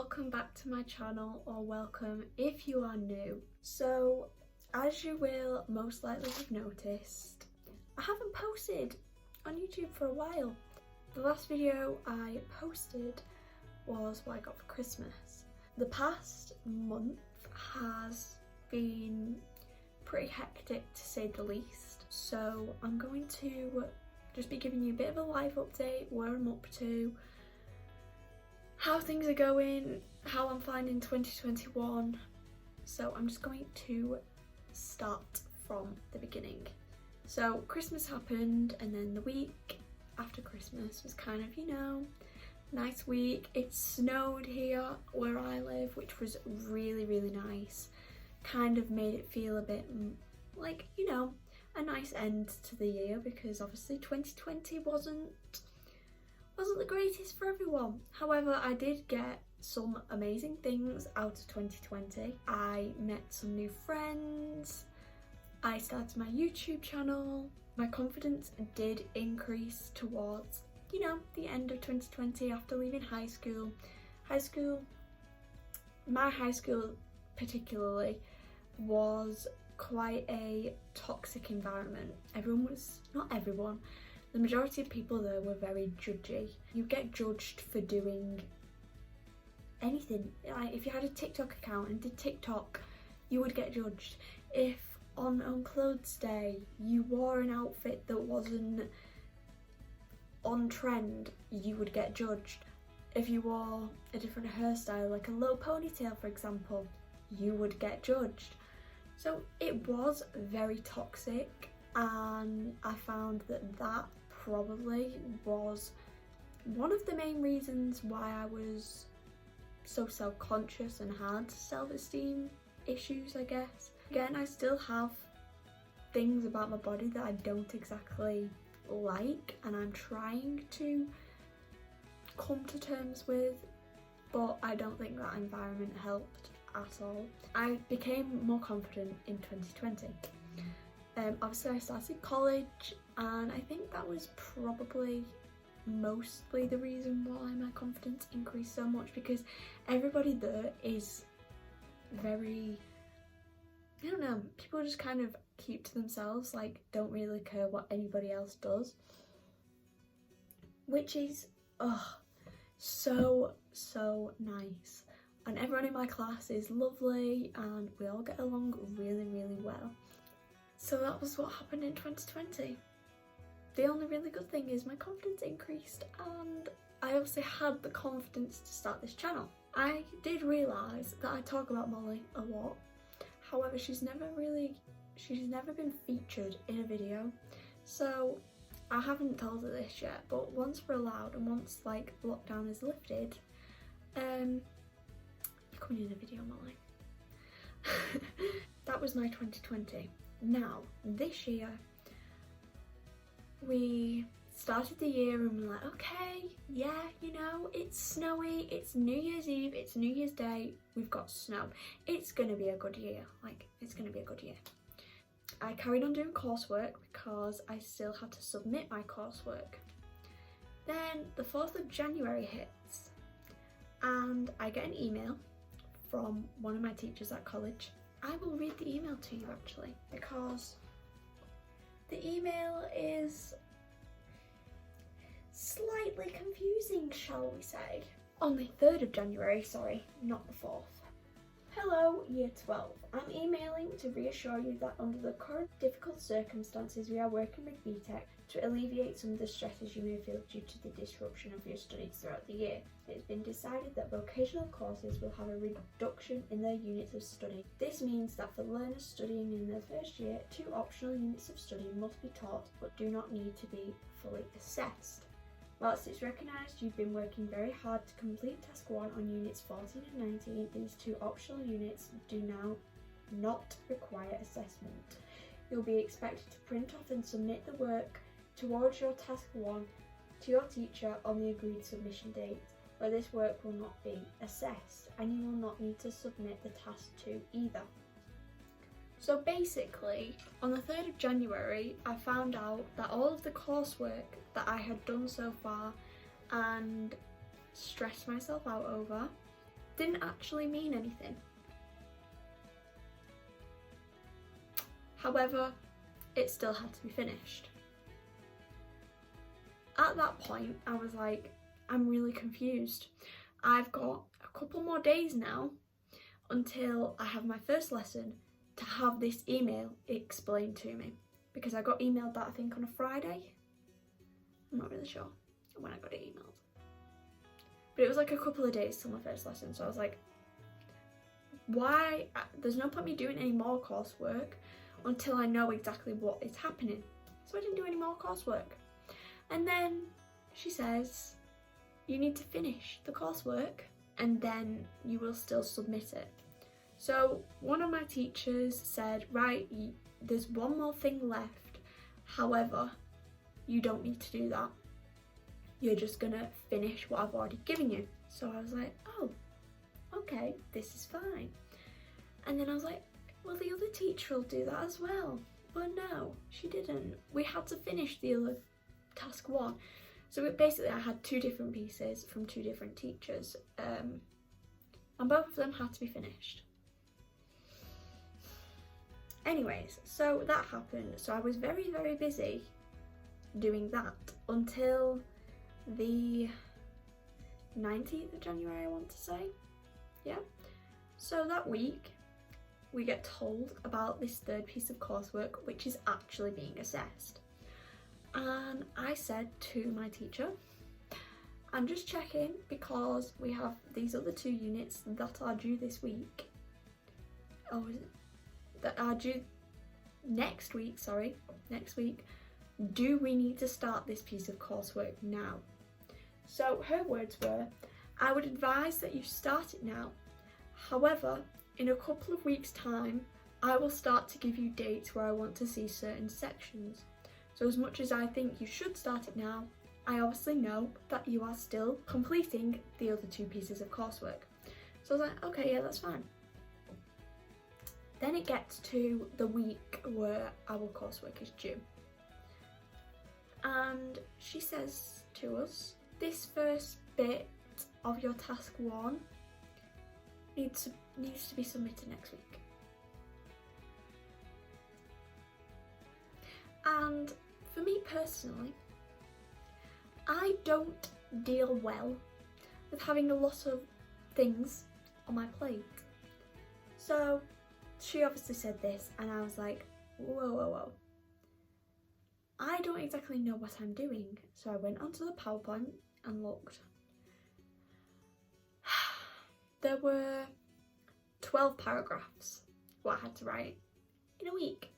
welcome back to my channel, or welcome if you are new. So as you will most likely have noticed, I haven't posted on YouTube for a while. The last video I posted was what I got for Christmas. The past month has been pretty hectic to say the least, so I'm going to just be giving you a bit of a life update, where I'm up to, how things are going, how I'm finding 2021. So I'm just going to start from the beginning. So Christmas happened, and then the week after Christmas was kind of, you know, nice week. It snowed here where I live, which was really nice. Kind of made it feel a bit like, you know, a nice end to the year, because obviously 2020 wasn't the greatest for everyone. However, I did get some amazing things out of 2020. I met some new friends, I started my YouTube channel, my confidence did increase towards, you know, the end of 2020 after leaving high school. My high school particularly was quite a toxic environment. Not everyone, the majority of people there were very judgy. You get judged for doing anything. Like if you had a TikTok account and did TikTok, you would get judged. If on clothes day you wore an outfit that wasn't on trend, you would get judged. If you wore a different hairstyle, like a low ponytail for example, you would get judged. So it was very toxic, and I found that probably was one of the main reasons why I was so self-conscious and had self-esteem issues, I guess. Again, I still have things about my body that I don't exactly like, and I'm trying to come to terms with, but I don't think that environment helped at all. I became more confident in 2020. Obviously I started college, and I think that was probably mostly the reason why my confidence increased so much, because everybody there is very, I don't know, people just kind of keep to themselves, like don't really care what anybody else does, which is so nice. And everyone in my class is lovely, and we all get along really well. So that was what happened in 2020. The only really good thing is my confidence increased, and I obviously had the confidence to start this channel. I did realise that I talk about Molly a lot. However, she's never been featured in a video. So I haven't told her this yet, but once we're allowed and once like lockdown is lifted, you're coming in a video, Molly. That was my 2020. Now, this year, we started the year and we're like, okay, yeah, you know, it's snowy, it's New Year's Eve, it's New Year's Day, we've got snow. It's gonna be a good year, like, it's gonna be a good year. I carried on doing coursework because I still had to submit my coursework. Then the 4th of January hits, and I get an email from one of my teachers at college. I will read the email to you actually, because the email is slightly confusing, shall we say. On the 3rd of January, sorry, not the 4th. Hello, Year 12. I'm emailing to reassure you that under the current difficult circumstances, we are working with BTEC to alleviate some of the stresses you may feel due to the disruption of your studies throughout the year. It has been decided that vocational courses will have a reduction in their units of study. This means that for learners studying in their first year, 2 optional units of study must be taught but do not need to be fully assessed. Whilst it's recognised you've been working very hard to complete Task 1 on Units 14 and 19, these 2 optional units do now not require assessment. You'll be expected to print off and submit the work towards your Task 1 to your teacher on the agreed submission date, but this work will not be assessed, and you will not need to submit the Task 2 either. So basically, on the 3rd of January, I found out that all of the coursework that I had done so far and stressed myself out over didn't actually mean anything. However, it still had to be finished. At that point, I was like, I'm really confused. I've got a couple more days now until I have my first lesson to have this email explained to me, because I got emailed that I think on a Friday. I'm not really sure when I got it emailed, but it was like a couple of days till my first lesson. So I was like, why? There's no point me doing any more coursework until I know exactly what is happening. So I didn't do any more coursework. And then she says, you need to finish the coursework and then you will still submit it. So one of my teachers said, right, there's one more thing left. However, you don't need to do that. You're just gonna finish what I've already given you. So I was like, oh, okay, this is fine. And then I was like, well, the other teacher will do that as well. But no, she didn't. We had to finish the other task 1. So basically I had 2 different pieces from 2 different teachers, and both of them had to be finished. Anyways, so that happened. So I was very, very busy doing that until the 19th of January, I want to say. Yeah. So that week we get told about this 3rd piece of coursework, which is actually being assessed. And I said to my teacher, I'm just checking because we have these other 2 units that are due this week. Oh, is it? That are due next week, next week. Do we need to start this piece of coursework now? So her words were, I would advise that you start it now. However, in a couple of weeks' time, I will start to give you dates where I want to see certain sections. So as much as I think you should start it now, I obviously know that you are still completing the other 2 pieces of coursework. So I was like, okay, yeah, that's fine. Then it gets to the week where our coursework is due. And she says to us, this first bit of your task 1 needs to be submitted next week. And for me personally, I don't deal well with having a lot of things on my plate. So she obviously said this and I was like, whoa. I don't exactly know what I'm doing. So I went onto the PowerPoint and looked. There were 12 paragraphs what I had to write in a week.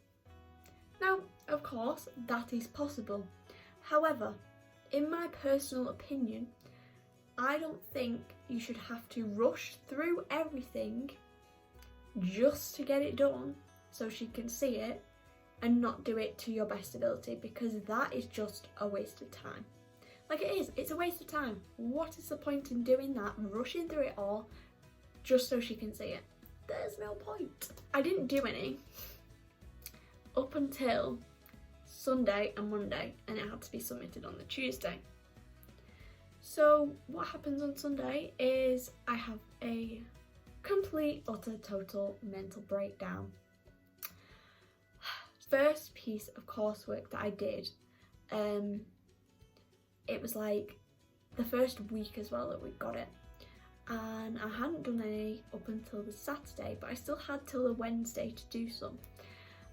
Now, of course, that is possible. However, in my personal opinion, I don't think you should have to rush through everything just to get it done so she can see it and not do it to your best ability, because that is just a waste of time. Like it is, it's a waste of time. What is the point in doing that, rushing through it all just so she can see it? There's no point. I didn't do any up until Sunday and Monday, and it had to be submitted on the Tuesday. So what happens on Sunday is I have a complete, utter, total mental breakdown. First piece of coursework that I did, it was like the first week as well that we got it, and I hadn't done any up until the Saturday, but I still had till the Wednesday to do some.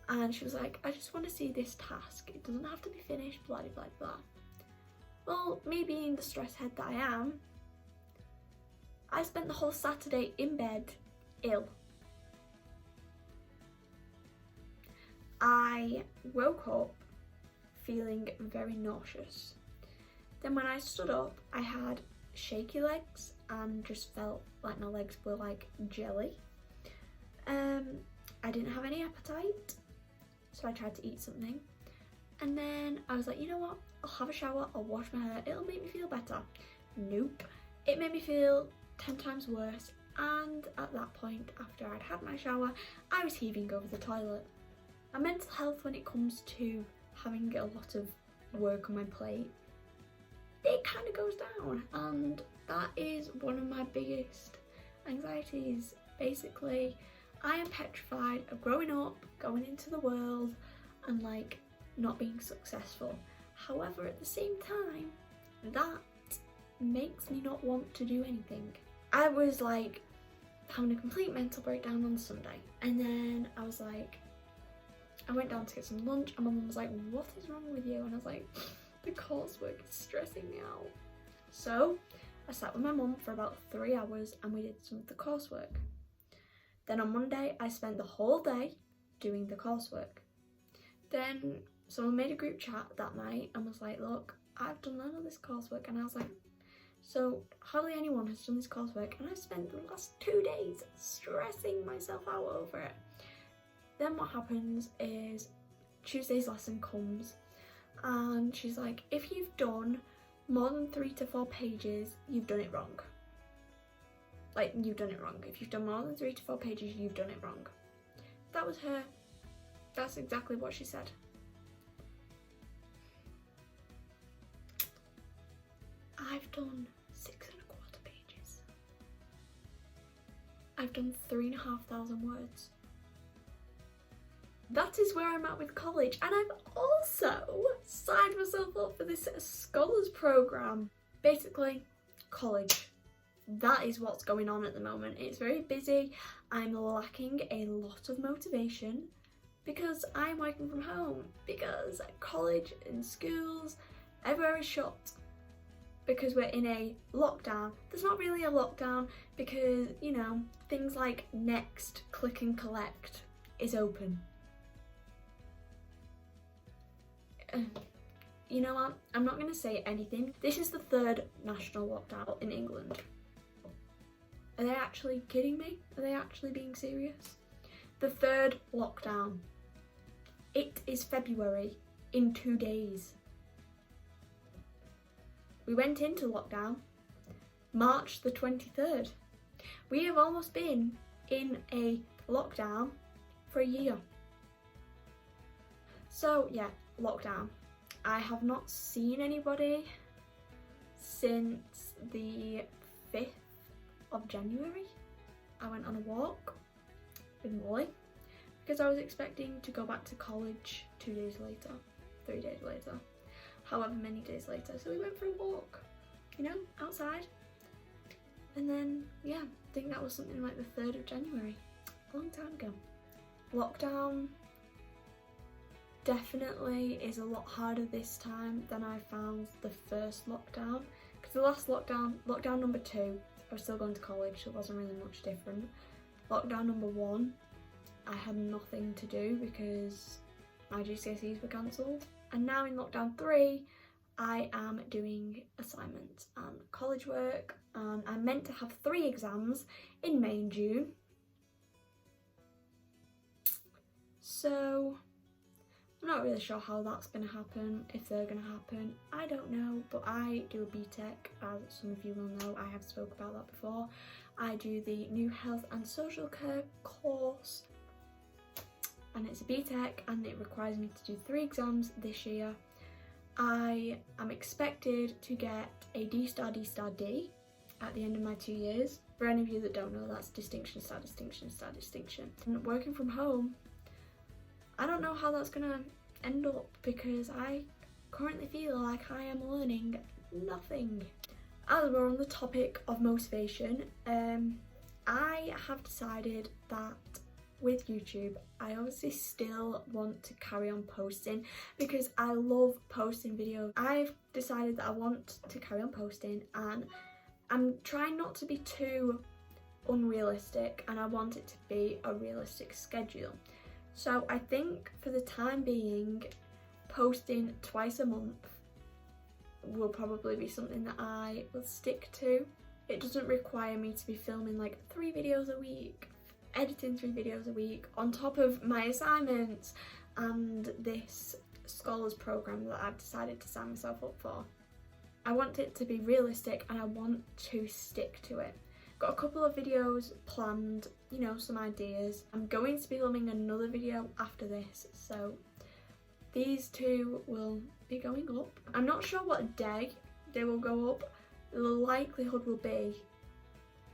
And she was like, I just want to see this task, it doesn't have to be finished, blah blah blah. Well, me being the stress head that I am, I spent the whole Saturday in bed ill. I woke up feeling very nauseous. Then when I stood up, I had shaky legs and just felt like my legs were like jelly. I didn't have any appetite, so I tried to eat something. And then I was like, you know what? I'll have a shower, I'll wash my hair, it'll make me feel better. Nope. It made me feel 10 times worse. And at that point, after I'd had my shower, I was heaving over the toilet. My mental health when it comes to having a lot of work on my plate, it kind of goes down, and that is one of my biggest Anxiety is basically, I am petrified of growing up, going into the world and like not being successful. However, at the same time, that makes me not want to do anything. I was like having a complete mental breakdown on Sunday, and then I was like, I went down to get some lunch and my mum was like, what is wrong with you? And I was like, the coursework is stressing me out. So I sat with my mum for about 3 hours and we did some of the coursework. Then on Monday I spent the whole day doing the coursework. Then someone made a group chat that night and was like, look, I've done none of this coursework. And I was like, so hardly anyone has done this coursework, and I spent the last 2 days stressing myself out over it. Then what happens is Tuesday's lesson comes and she's like, if you've done more than 3 to 4 pages, you've done it wrong. Like, you've done it wrong. If you've done more than 3 to 4 pages, you've done it wrong. That was her. That's exactly what she said. I've done 6 1/4 pages. I've done 3,500 words. That is where I'm at with college, and I've also signed myself up for this scholars program. Basically, college. That is what's going on at the moment. It's very busy. I'm lacking a lot of motivation because I'm working from home, because college and schools, everywhere is shut. Because we're in a lockdown. There's not really a lockdown because, you know, things like Next, Click and Collect is open. You know what? I'm not going to say anything. This is the 3rd national lockdown in England. Are they actually kidding me? Are they actually being serious? The 3rd lockdown. It is February in 2 days. We went into lockdown March the 23rd. We have almost been in a lockdown for a year. So yeah, lockdown. I have not seen anybody since the 5th of January. I went on a walk with Molly because I was expecting to go back to college 2 days later, 3 days later. However many days later. So we went for a walk, you know, outside. And then, yeah, I think that was something like the 3rd of January, a long time ago. Lockdown definitely is a lot harder this time than I found the first lockdown. Because the last lockdown number 2, I was still going to college, so it wasn't really much different. Lockdown number 1, I had nothing to do because my GCSEs were cancelled. And now in lockdown 3, I am doing assignments and college work, and I'm meant to have 3 exams in May and June. So I'm not really sure how that's going to happen, if they're going to happen. I don't know, but I do a BTEC, as some of you will know. I have spoke about that before. I do the New Health and Social Care course. And it's a BTEC and it requires me to do 3 exams this year. I am expected to get a D-star, D-star, D at the end of my 2 years. For any of you that don't know, that's distinction, star, distinction, star, distinction. And working from home, I don't know how that's gonna end up because I currently feel like I am learning nothing. As we're on the topic of motivation, I have decided that with YouTube, I obviously still want to carry on posting because I love posting videos. I've decided that I want to carry on posting, and I'm trying not to be too unrealistic, and I want it to be a realistic schedule. So I think for the time being, posting twice a month will probably be something that I will stick to. It doesn't require me to be filming like 3 videos a week, editing 3 videos a week on top of my assignments and this scholars program that I've decided to sign myself up for. I want it to be realistic and I want to stick to it. Got a couple of videos planned, you know, some ideas. I'm going to be filming another video after this, so these 2 will be going up. I'm not sure what day they will go up. The likelihood will be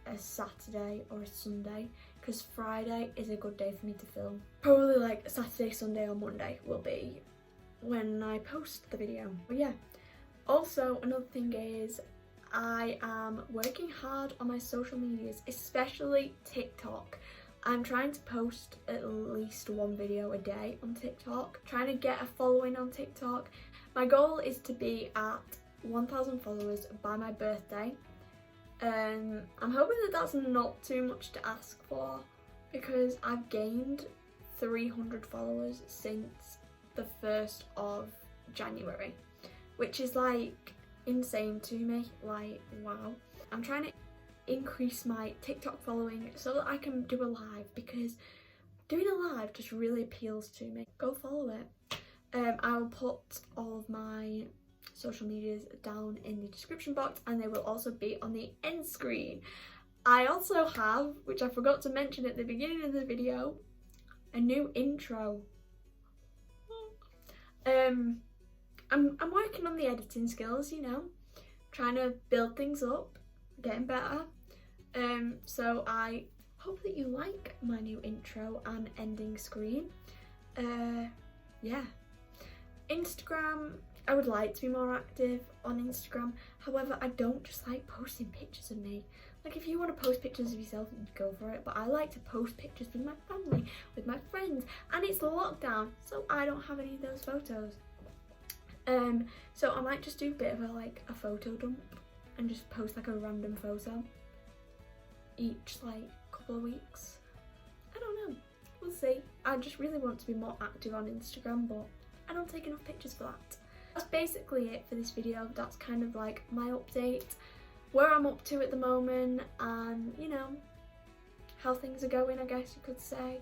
a Saturday or a Sunday, because Friday is a good day for me to film. Probably like Saturday, Sunday or Monday will be when I post the video. But yeah, also another thing is I am working hard on my social medias, especially TikTok. I'm trying to post at least one video a day on TikTok, trying to get a following on TikTok. My goal is to be at 1,000 followers by my birthday. I'm hoping that that's not too much to ask for, because I've gained 300 followers since the 1st of January, which is like insane to me. Like, wow. I'm trying to increase my TikTok following so that I can do a live, because doing a live just really appeals to me. Go follow it. I'll put all of my social medias down in the description box, and they will also be on the end screen. I also have, which I forgot to mention at the beginning of the video, a new intro. I'm working on the editing skills, you know, trying to build things up, getting better. So I hope that you like my new intro and ending screen. Yeah. Instagram, I would like to be more active on Instagram. However, I don't just like posting pictures of me. Like, if you want to post pictures of yourself, go for it. But I like to post pictures with my family, with my friends. And it's lockdown, so I don't have any of those photos. So I might just do a bit of a photo dump and just post like a random photo each like couple of weeks. I don't know. We'll see. I just really want to be more active on Instagram, but I don't take enough pictures for that. That's basically it for this video. That's kind of like my update, where I'm up to at the moment, and you know, how things are going, I guess you could say.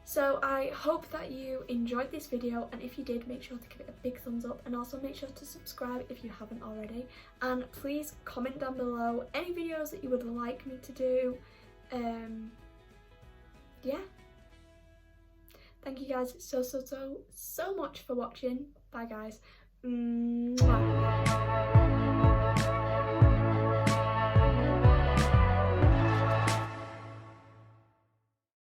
So I hope that you enjoyed this video, and if you did, make sure to give it a big thumbs up, and also make sure to subscribe if you haven't already, and please comment down below any videos that you would like me to do. Yeah, thank you guys so much for watching. Bye guys. Mwah.